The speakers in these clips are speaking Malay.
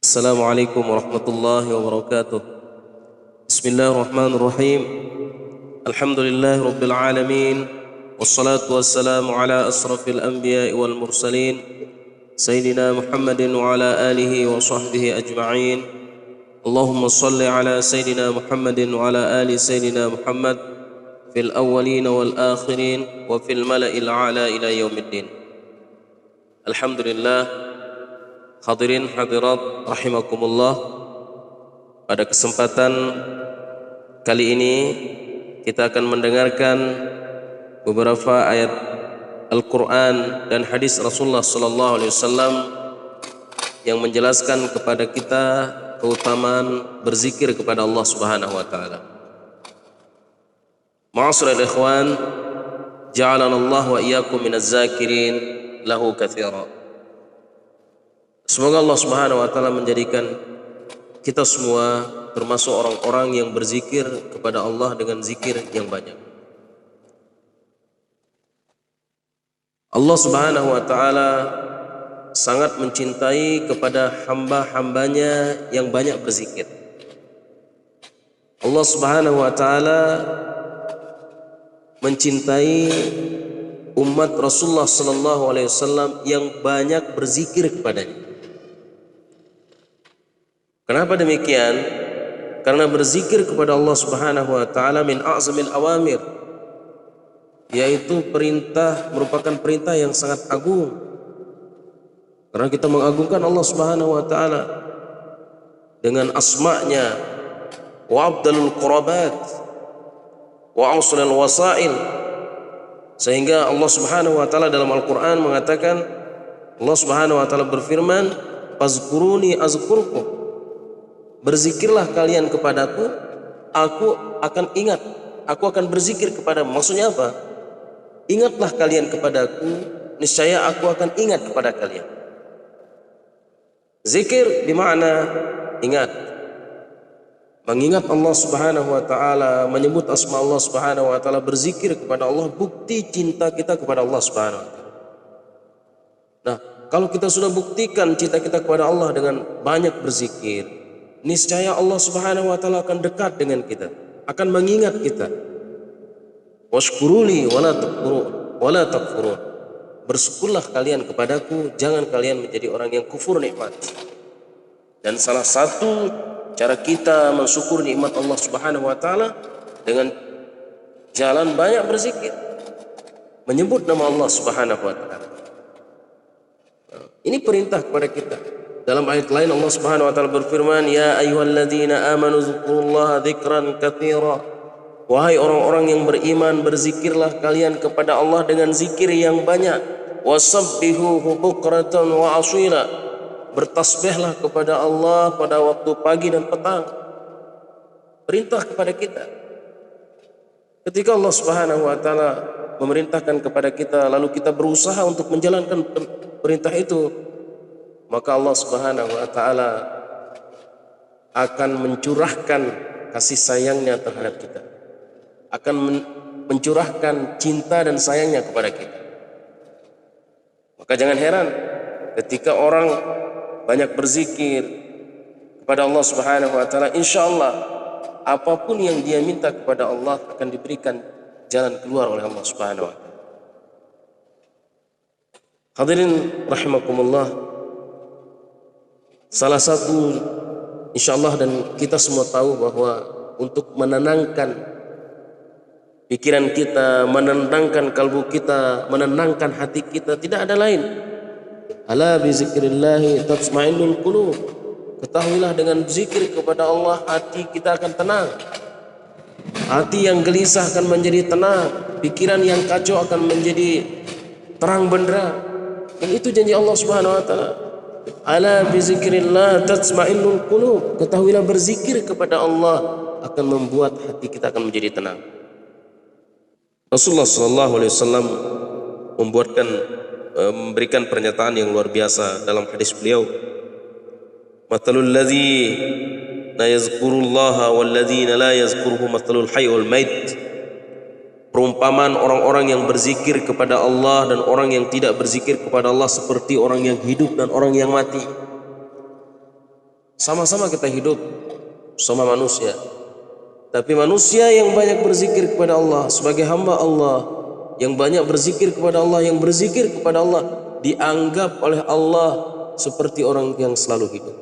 Assalamualaikum warahmatullahi wabarakatuh. Bismillahirrahmanirrahim. Alhamdulillahi rabbil alamin. Wassalatu wassalamu ala asrafil anbiya'i wal mursalin Sayyidina Muhammadin wa ala alihi wa sahbihi ajma'in. Allahumma salli ala Sayyidina Muhammadin wa ala ali Sayyidina Muhammad fil awwalin wal akhirin wa fil mala'il a'la ila yaumiddin. Alhamdulillah. Hadirin hadirat rahimakumullah, pada kesempatan kali ini kita akan mendengarkan beberapa ayat Al-Quran dan hadis Rasulullah SAW yang menjelaskan kepada kita keutamaan berzikir kepada Allah Subhanahu wa taala. Ma'asyiral ikhwan, ja'alana Allah wa iyyakum minaz zakirin lahu katsira. Semoga Allah Subhanahu wa taala menjadikan kita semua termasuk orang-orang yang berzikir kepada Allah dengan zikir yang banyak. Allah Subhanahu wa taala sangat mencintai kepada hamba-hambanya yang banyak berzikir. Allah Subhanahu wa taala mencintai umat Rasulullah sallallahu alaihi wasallam yang banyak berzikir kepadanya. Kenapa demikian? Karena berzikir kepada Allah Subhanahu wa taala min a'zamil awamir, yaitu merupakan perintah yang sangat agung. Karena kita mengagungkan Allah Subhanahu wa taala dengan asma'nya, wa afdalul qurabat wa awsalul wasail, sehingga Allah Subhanahu wa taala dalam Al-Qur'an mengatakan, Allah Subhanahu wa taala berfirman, fazkuruni azkurkum, berzikirlah kalian kepadaku, aku akan ingat, aku akan berzikir kepadamu. Maksudnya apa? Ingatlah kalian kepadaku, niscaya aku akan ingat kepada kalian. Zikir bermakna ingat, mengingat Allah Subhanahu wa taala, menyebut asma Allah Subhanahu wa taala, berzikir kepada Allah, bukti cinta kita kepada Allah Subhanahu wa taala. Nah, kalau kita sudah buktikan cinta kita kepada Allah dengan banyak berzikir, niscaya Allah Subhanahu wa taala akan dekat dengan kita, akan mengingat kita. Washkuruli wala takfurun. Bersyukurlah kalian kepadaku, jangan kalian menjadi orang yang kufur nikmat. Dan salah satu cara kita mensyukur nikmat Allah Subhanahu wa taala dengan jalan banyak berzikir, menyebut nama Allah Subhanahu wa taala. Ini perintah kepada kita. Dalam ayat lain Allah Subhanahu wa taala berfirman, ya ayyuhalladzina amanu dzkurullaha dzikran katsira. Wahai orang-orang yang beriman, berzikirlah kalian kepada Allah dengan zikir yang banyak. Wasabbihuhu bukratan wa asila. Bertasbihlah kepada Allah pada waktu pagi dan petang. Perintah kepada kita. Ketika Allah Subhanahu wa taala memerintahkan kepada kita, lalu kita berusaha untuk menjalankan perintah itu, maka Allah Subhanahu wa taala akan mencurahkan kasih sayangnya terhadap kita, akan mencurahkan cinta dan sayangnya kepada kita. Maka jangan heran ketika orang banyak berzikir kepada Allah Subhanahu wa taala, insyaallah apapun yang dia minta kepada Allah akan diberikan jalan keluar oleh Allah Subhanahu wa taala. Hadirin rahimakumullah, salah satu insyaallah, dan kita semua tahu bahwa untuk menenangkan pikiran kita, menenangkan kalbu kita, menenangkan hati kita, tidak ada lain. Ala bi zikrillahi tatma'innul qulub. Ketahuilah dengan zikir kepada Allah hati kita akan tenang. Hati yang gelisah akan menjadi tenang, pikiran yang kacau akan menjadi terang benderang. Dan itu janji Allah Subhanahu wa taala. Ala bi zikrillah tatma'innul qulub. Ketahuilah berzikir kepada Allah akan membuat hati kita akan menjadi tenang. Rasulullah sallallahu alaihi wasallam memberikan pernyataan yang luar biasa dalam hadis beliau. Mathalul ladzi la yazkurullaha wal ladzina la yazkuruhu mathalul hayy wal mait. Perumpamaan orang-orang yang berzikir kepada Allah dan orang yang tidak berzikir kepada Allah seperti orang yang hidup dan orang yang mati. Sama-sama kita hidup sama manusia. Tapi manusia yang banyak berzikir kepada Allah sebagai hamba Allah, yang banyak berzikir kepada Allah, yang berzikir kepada Allah, dianggap oleh Allah seperti orang yang selalu hidup.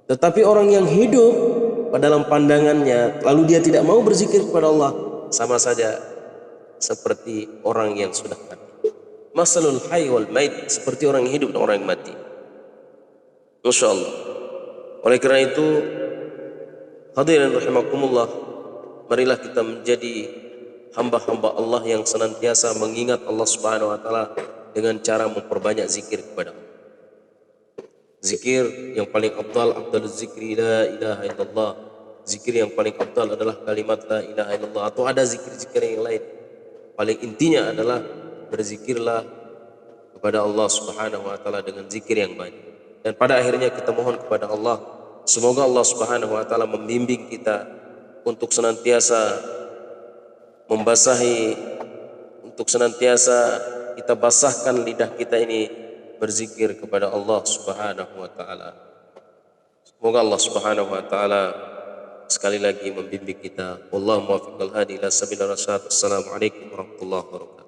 Tetapi orang yang hidup pada dalam pandangannya, lalu dia tidak mau berzikir kepada Allah, sama saja seperti orang yang sudah mati. Masalul hayy wal mait, seperti orang yang hidup dan orang yang mati. Masya Allah. Oleh karena itu, hadirin rahimakumullah, marilah kita menjadi hamba-hamba Allah yang senantiasa mengingat Allah Subhanahu wa taala dengan cara memperbanyak zikir kepada Allah. Zikir yang paling afdal zikri la ilaha illallah. Zikir yang paling afdal adalah kalimat la ilaha illallah, atau ada zikir-zikir yang lain. Paling intinya adalah berzikirlah kepada Allah Subhanahu wa taala dengan zikir yang banyak. Dan pada akhirnya kita mohon kepada Allah, semoga Allah Subhanahu wa taala membimbing kita untuk senantiasa membasahi, untuk senantiasa kita basahkan lidah kita ini berzikir kepada Allah Subhanahu wa taala. Semoga Allah Subhanahu wa taala sekali lagi membimbing kita. Wallahu muwaffiq al hadi ila sabilir rasyad. Assalamualaikum warahmatullahi wabarakatuh.